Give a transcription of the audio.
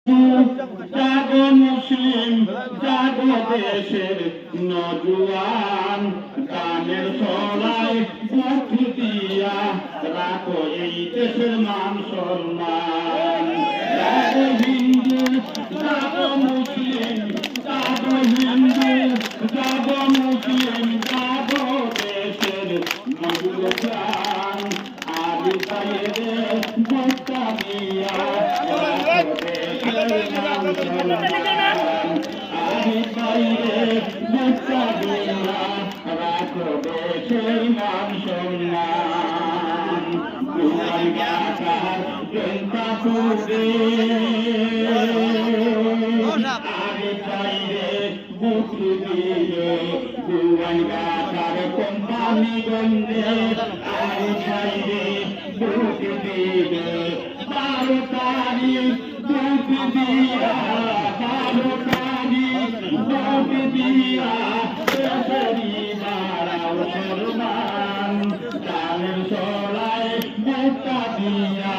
জাগো মুসলিম জাগো দেশের নজওয়ান গানের ছড়ায় বুক দিয়া রাখো এই দেশের মান সম্মান। জাগো হিন্দু জাগো মুসলিম জাগো হিন্দু জাগো মুসলিম জাগো দেশের নজওয়ান আদি তাইরে বুকটা দিয়া আদি তাইরে বুকটা দিয়া রাখো দেশের মান সম্মান। দুয়ার গাছার জনতা করে আদি তাইরে বুক দিয়ে দুয়ার গাছার কোম্পানি গন্ধে আদি তাইরে বুক দিয়ে 12 তারিখ বুক দিয়া 12 তারিখ বুক দিয়া দেশেরই বাড়াও সম্মান। গানের ছড়ায় বুকটা দিয়া